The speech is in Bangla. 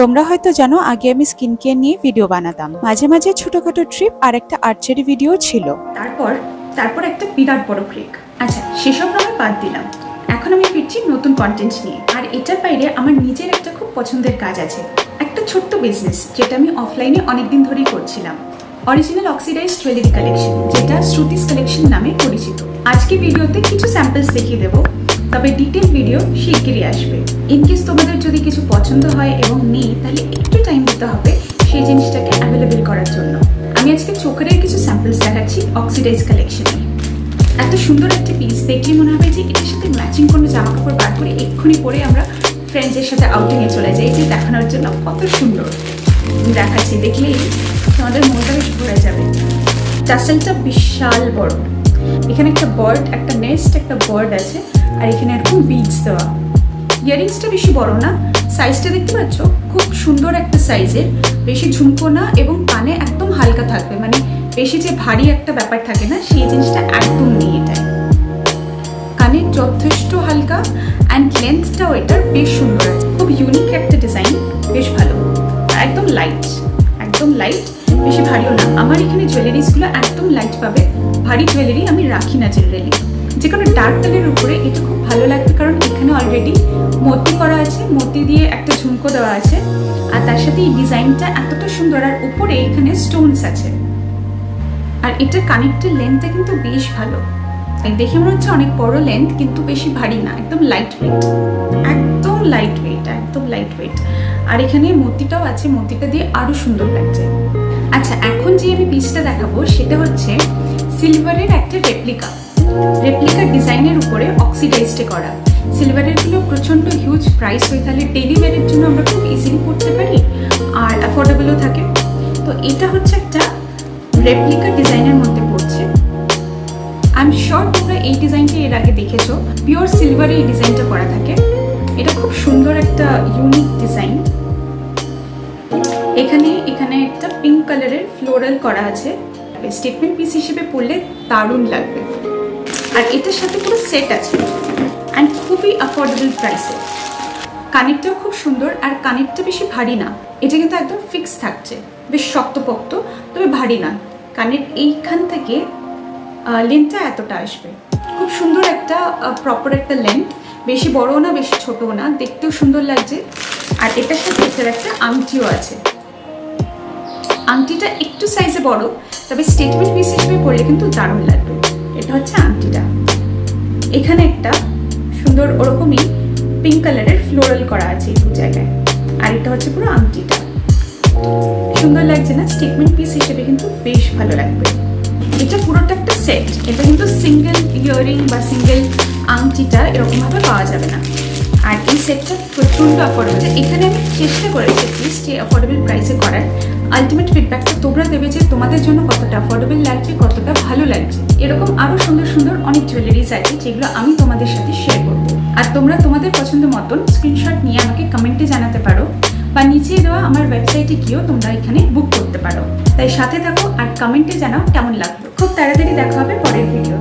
তোমরা হয়তো জানো আগে আমি স্কিন কেয়ার নিয়ে ভিডিও বানাতাম, মাঝে মাঝে ছোটখাটো ট্রিপ আর একটা আর্চারি ভিডিও ছিল। তারপর একটা বিরাট বড় ব্রেক। আচ্ছা, সেসব আমি বাদ দিলাম। এখন আমি ফিরছি নতুন কন্টেন্ট নিয়ে। আর এটার বাইরে আমার নিজের একটা খুব পছন্দের কাজ আছে, একটা ছোট্ট বিজনেস যেটা আমি অফলাইনে অনেকদিন ধরেই করছিলাম। অরিজিনাল অক্সিডাইজড জুয়েলারি কালেকশন, যেটা শ্রুতিস কালেকশন নামে পরিচিত। আজকে ভিডিওতে কিছু স্যাম্পলস দেখিয়ে দেবো, তবে ডিটেল ভিডিও শিগগিরই আসবে। ইনকেস তোমাদের যদি কিছু পছন্দ হয় এবং নেই, তাহলে একটু টাইম দিতে হবে সেই জিনিসটাকে অ্যাভেলেবেল করার জন্য। আমি আজকে চোকারের কিছু স্যাম্পলস দেখাচ্ছি অক্সিডাইজ কালেকশনে। এত সুন্দর একটা পিস দেখলে মনে হবে যে এটার সাথে ম্যাচিং কোনো জামা কাপড় বার করে এক্ষুনি পরে আমরা ফ্রেন্ডসের সাথে আউটিংয়ে চলে যাই, যে দেখানোর জন্য কত সুন্দর দেখাচ্ছি। দেখলেই তোমাদের মনটা বেশ ভরে যাবে। টাসেলটা বিশাল বড়, এখানে একটা বার্ড, একটা নেস্ট, একটা বার্ড আছে, আর এখানে এরকম বিডস দেওয়া। ইয়ারিংসটা বেশি বড় না, সাইজটা দেখতে পাচ্ছ খুব সুন্দর একটা সাইজের, বেশি ঝুমকো না এবং কানে একদম হালকা থাকবে, মানে বেশি যে ভারী একটা ব্যাপার থাকে না সেই জিনিসটা একদম নেই এটাই। কানে যথেষ্ট হালকা অ্যান্ড লেন্থটাও এটার বেশ সুন্দর আছে, খুব ইউনিক একটা ডিজাইন, বেশ ভালো। একদম লাইট, বেশি ভারীও না। আমার এখানে জুয়েলারিসগুলো একদম লাইট পাবে, ভারী জুয়েলারি আমি রাখি না জেনারেলি। যে কোনো ডার্ক কালারের উপরে এটা খুব ভালো লাগবে, কারণ এখানে অলরেডি মতি করা আছে, মতি দিয়ে একটা ঝুমকো দেওয়া আছে, আর তার সাথে এই ডিজাইনটা এতটা সুন্দর, আর উপরে এখানে স্টোনস আছে। আর এটা কানেক্টের লেন্থটা কিন্তু বেশ ভালো, দেখে মনে হচ্ছে অনেক বড় লেন্থ, কিন্তু বেশি ভারী না, একদম লাইট ওয়েট, একদম লাইট ওয়েট। আর এখানে মতিটাও আছে, মতিটা দিয়ে আরো সুন্দর লাগছে। আচ্ছা, এখন যে আমি পিসটা দেখাবো সেটা হচ্ছে সিলভারের একটা রেপ্লিকা ডিজাইনের উপরে অক্সিডাইজড করা। সিলভারের গুলো প্রচন্ড হিউজ প্রাইস হয়ে, তাহলে ডেইলি ওয়্যারের জন্য আমরা খুব ইজিলি পড়তে পারি আর অ্যাফোর্ডেবলও থাকে। তো এটা হচ্ছে একটা রেপ্লিকা ডিজাইনের মধ্যে পড়ছে। আই এম শিওর তোমরা এই ডিজাইনটা এর আগে দেখেছো, পিওর সিলভারে এই ডিজাইনটা করা থাকে। এটা খুব সুন্দর একটা ইউনিক ডিজাইন। এখানে একটা পিঙ্ক কালারের ফ্লোরাল করা আছে, স্টেটমেন্ট পিস হিসেবে পড়লে দারুণ লাগবে। আর এটার সাথে পুরো সেট আছে অ্যান্ড খুবই অ্যাফোর্ডেবল প্রাইসে। কানেরটাও খুব সুন্দর, আর কানেরটা বেশি ভারী না, এটা কিন্তু একদম ফিক্স থাকছে, বেশ শক্তপোক্ত, তবে ভারী না। কানের এইখান থেকে লেন্থটা এতটা আসবে, খুব সুন্দর একটা প্রপার একটা লেন্থ, বেশি বড়ও না বেশি ছোটও না, দেখতেও সুন্দর লাগছে। আর এটার সাথে এটার একটা আংটিও আছে। আংটিটা একটু সাইজে বড়, তবে স্টেটমেন্ট পিস হিসেবে পড়লে কিন্তু দারুণ লাগবে। এটা হচ্ছে আংটিটা, এখানে একটা সুন্দর ওরকমই পিঙ্ক কালারের ফ্লোরাল করা আছে এই দু জায়গায়। আর এটা হচ্ছে পুরো আংটিটা, সুন্দর লাগছে না? স্টেটমেন্ট পিস হিসেবে কিন্তু বেশ ভালো লাগবে। এটা পুরোটা একটা সেট, এটা কিন্তু সিঙ্গেল ইয়ারিং বা সিঙ্গেল আংটিটা এরকমভাবে পাওয়া যাবে না। আর এই সেটটা প্রচণ্ড অ্যাফোর্ডেবল। এখানে আমি চেষ্টা করেছি প্লিজ যে অ্যাফোর্ডেবল প্রাইসে করার। আলটিমেট ফিডব্যাকটা তোমরা দেবে যে তোমাদের জন্য কতটা অ্যাফোর্ডেবল লাগছে, কতটা ভালো লাগছে। এরকম আরও সুন্দর সুন্দর অনেক জুয়েলারিজ আছে যেগুলো আমি তোমাদের সাথে শেয়ার করবো। আর তোমরা তোমাদের পছন্দ মতন স্ক্রিনশট নিয়ে আমাকে কমেন্টে জানাতে পারো, বা নিচে দেওয়া আমার ওয়েবসাইটে গিয়েও তোমরা এখানে বুক করতে পারো। তাই সাথে থাকো আর কমেন্টে জানাও কেমন লাগলো। খুব তাড়াতাড়ি দেখা হবে পরের ভিডিও।